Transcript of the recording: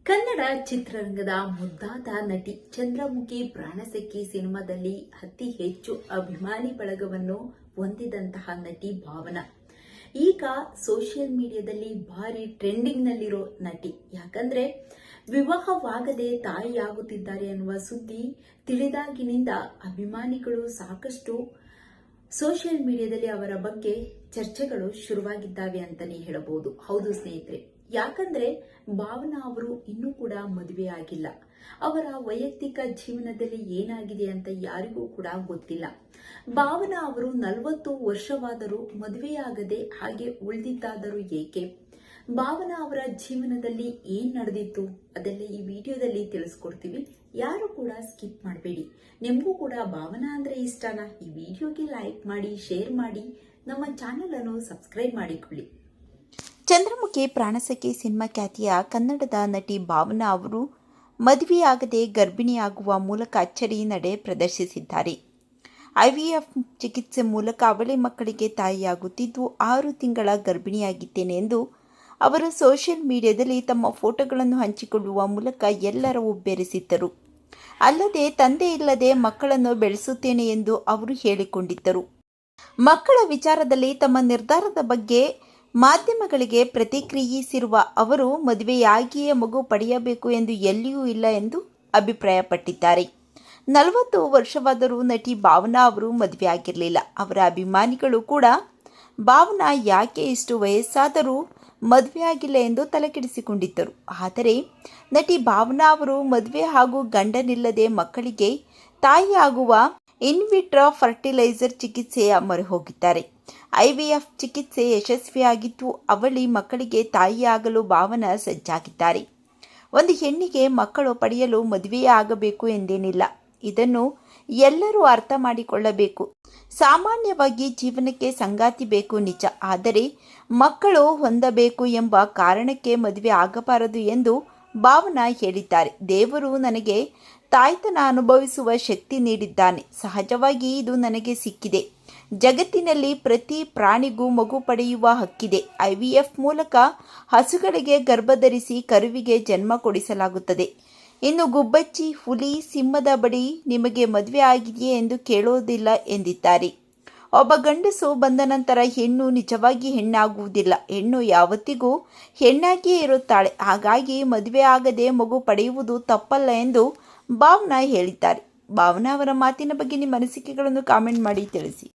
ಕನ್ನಡ ಚಿತ್ರರಂಗದ ಮುದ್ದಾದ ನಟಿ ಚಂದ್ರಮುಖಿ ಪ್ರಾಣಸಖಿ ಸಿನಿಮಾದಲ್ಲಿ ಅತಿ ಹೆಚ್ಚು ಅಭಿಮಾನಿ ಬಳಗವನ್ನು ಹೊಂದಿದಂತಹ ನಟಿ ಭಾವನಾ ಈಗ ಸೋಷಿಯಲ್ ಮೀಡಿಯಾದಲ್ಲಿ ಭಾರಿ ಟ್ರೆಂಡಿಂಗ್ ನಲ್ಲಿರೋ ನಟಿ. ಯಾಕಂದ್ರೆ ವಿವಾಹವಾಗದೆ ತಾಯಿಯಾಗುತ್ತಿದ್ದಾರೆ ಅನ್ನುವ ಸುದ್ದಿ ತಿಳಿದಾಗಿನಿಂದ ಅಭಿಮಾನಿಗಳು ಸಾಕಷ್ಟು ಸೋಷಿಯಲ್ ಮೀಡಿಯಾದಲ್ಲಿ ಅವರ ಬಗ್ಗೆ ಚರ್ಚೆಗಳು ಶುರುವಾಗಿದ್ದಾವೆ ಅಂತಾನೆ ಹೇಳಬಹುದು. ಹೌದು ಸ್ನೇಹಿತರೆ, ಯಾಕಂದ್ರೆ ಭಾವನಾ ಅವರು ಇನ್ನೂ ಕೂಡ ಮದುವೆ ಆಗಿಲ್ಲ. ಅವರ ವೈಯಕ್ತಿಕ ಜೀವನದಲ್ಲಿ ಏನಾಗಿದೆ ಅಂತ ಯಾರಿಗೂ ಕೂಡ ಗೊತ್ತಿಲ್ಲ. ಭಾವನಾ ಅವರು 40 ವರ್ಷವಾದರೂ ಮದುವೆಯಾಗದೆ ಹಾಗೆ ಉಳಿದಿದ್ದಾದರೂ ಏಕೆ? ಭಾವನಾ ಅವರ ಜೀವನದಲ್ಲಿ ಏನ್ ನಡೆದಿತ್ತು ಅದೆಲ್ಲ ಈ ವಿಡಿಯೋದಲ್ಲಿ ತಿಳಿಸ್ಕೊಡ್ತೀವಿ. ಯಾರು ಕೂಡ ಸ್ಕಿಪ್ ಮಾಡಬೇಡಿ. ನಿಮಗೂ ಕೂಡ ಭಾವನಾ ಅಂದ್ರೆ ಇಷ್ಟನಾ? ಈ ವಿಡಿಯೋಗೆ ಲೈಕ್ ಮಾಡಿ, ಶೇರ್ ಮಾಡಿ, ನಮ್ಮ ಚಾನೆಲ್ ಅನ್ನು ಸಬ್ಸ್ಕ್ರೈಬ್ ಮಾಡಿಕೊಳ್ಳಿ. ಚಂದ್ರಮುಖಿ ಪ್ರಾಣಸಖಿ ಸಿನಿಮಾ ಖ್ಯಾತಿಯ ಕನ್ನಡದ ನಟಿ ಭಾವನಾ ಅವರು ಮದುವೆಯಾಗದೆ ಗರ್ಭಿಣಿಯಾಗುವ ಮೂಲಕ ಅಚ್ಚರಿ ನಡೆ ಪ್ರದರ್ಶಿಸಿದ್ದಾರೆ. ಐವಿಎಫ್ ಚಿಕಿತ್ಸೆ ಮೂಲಕ ಅವಳಿ ಮಕ್ಕಳಿಗೆ ತಾಯಿಯಾಗುತ್ತಿದ್ದು 6 ತಿಂಗಳ ಗರ್ಭಿಣಿಯಾಗಿದ್ದೇನೆ ಎಂದು ಅವರು ಸೋಷಿಯಲ್ ಮೀಡಿಯಾದಲ್ಲಿ ತಮ್ಮ ಫೋಟೋಗಳನ್ನು ಹಂಚಿಕೊಳ್ಳುವ ಮೂಲಕ ಎಲ್ಲರ ಹುಬ್ಬೇರಿಸಿದ್ದರು. ಅಲ್ಲದೆ ತಂದೆ ಇಲ್ಲದೆ ಮಕ್ಕಳನ್ನು ಬೆಳೆಸುತ್ತೇನೆ ಎಂದು ಅವರು ಹೇಳಿಕೊಂಡಿದ್ದರು. ಮಕ್ಕಳ ವಿಚಾರದಲ್ಲಿ ತಮ್ಮ ನಿರ್ಧಾರದ ಬಗ್ಗೆ ಮಾಧ್ಯಮಗಳಿಗೆ ಪ್ರತಿಕ್ರಿಯಿಸಿರುವ ಅವರು ಮದುವೆಯಾಗಿಯೇ ಮಗು ಪಡೆಯಬೇಕು ಎಂದು ಎಲ್ಲಿಯೂ ಇಲ್ಲ ಎಂದು ಅಭಿಪ್ರಾಯಪಟ್ಟಿದ್ದಾರೆ. 40 ವರ್ಷವಾದರೂ ನಟಿ ಭಾವನಾ ಅವರು ಮದುವೆಯಾಗಿರಲಿಲ್ಲ. ಅವರ ಅಭಿಮಾನಿಗಳು ಕೂಡ ಭಾವನಾ ಯಾಕೆ ಇಷ್ಟು ವಯಸ್ಸಾದರೂ ಮದುವೆಯಾಗಿಲ್ಲ ಎಂದು ತಲೆಕೆಡಿಸಿಕೊಂಡಿದ್ದರು. ಆದರೆ ನಟಿ ಭಾವನಾ ಅವರು ಮದುವೆ ಹಾಗೂ ಗಂಡನಿಲ್ಲದೆ ಮಕ್ಕಳಿಗೆ ತಾಯಿಯಾಗುವ ಇನ್ವಿಟ್ರಾ ಫರ್ಟಿಲೈಸರ್ ಚಿಕಿತ್ಸೆಯ ಮೊರೆ ಹೋಗಿದ್ದಾರೆ. ಐವಿಎಫ್ ಚಿಕಿತ್ಸೆ ಯಶಸ್ವಿಯಾಗಿದ್ದು ಅವಳಿ ಮಕ್ಕಳಿಗೆ ತಾಯಿಯಾಗಲು ಭಾವನಾ ಸಜ್ಜಾಗಿದ್ದಾರೆ. ಒಂದು ಹೆಣ್ಣಿಗೆ ಮಕ್ಕಳು ಪಡೆಯಲು ಮದುವೆಯೇ ಆಗಬೇಕು ಎಂದೇನಿಲ್ಲ. ಇದನ್ನು ಎಲ್ಲರೂ ಅರ್ಥ ಮಾಡಿಕೊಳ್ಳಬೇಕು. ಸಾಮಾನ್ಯವಾಗಿ ಜೀವನಕ್ಕೆ ಸಂಗಾತಿ ಬೇಕು ನಿಜ, ಆದರೆ ಮಕ್ಕಳು ಹೊಂದಬೇಕು ಎಂಬ ಕಾರಣಕ್ಕೆ ಮದುವೆ ಆಗಬಾರದು ಎಂದು ಭಾವನಾ ಹೇಳಿದ್ದಾರೆ. ದೇವರು ನನಗೆ ತಾಯ್ತನ ಅನುಭವಿಸುವ ಶಕ್ತಿ ನೀಡಿದ್ದಾನೆ. ಸಹಜವಾಗಿ ಇದು ನನಗೆ ಸಿಕ್ಕಿದೆ. ಜಗತ್ತಿನಲ್ಲಿ ಪ್ರತಿ ಪ್ರಾಣಿಗೂ ಮಗು ಪಡೆಯುವ ಹಕ್ಕಿದೆ. ಐವಿಎಫ್ ಮೂಲಕ ಹಸುಗಳಿಗೆ ಗರ್ಭಧರಿಸಿ ಕರುವಿಗೆ ಜನ್ಮ ಕೊಡಿಸಲಾಗುತ್ತದೆ. ಇನ್ನು ಗುಬ್ಬಚ್ಚಿ, ಹುಲಿ, ಸಿಂಹದ ಬಳಿ ನಿಮಗೆ ಮದುವೆ ಆಗಿದೆಯೇ ಎಂದು ಕೇಳೋದಿಲ್ಲ ಎಂದಿದ್ದಾರೆ. ಒಬ್ಬ ಗಂಡಸು ಬಂದ ನಂತರ ಹೆಣ್ಣು ನಿಜವಾಗಿ ಹೆಣ್ಣಾಗುವುದಿಲ್ಲ. ಹೆಣ್ಣು ಯಾವತ್ತಿಗೂ ಹೆಣ್ಣಾಗಿಯೇ ಇರುತ್ತಾಳೆ. ಹಾಗಾಗಿ ಮದುವೆ ಆಗದೆ ಮಗು ಪಡೆಯುವುದು ತಪ್ಪಲ್ಲ ಎಂದು ಭಾವನಾ ಹೇಳಿದ್ದಾರೆ. ಭಾವನಾ ಅವರ ಮಾತಿನ ಬಗ್ಗೆ ನಿಮ್ಮ ಅನಿಸಿಕೆಗಳನ್ನು ಕಾಮೆಂಟ್ ಮಾಡಿ ತಿಳಿಸಿ.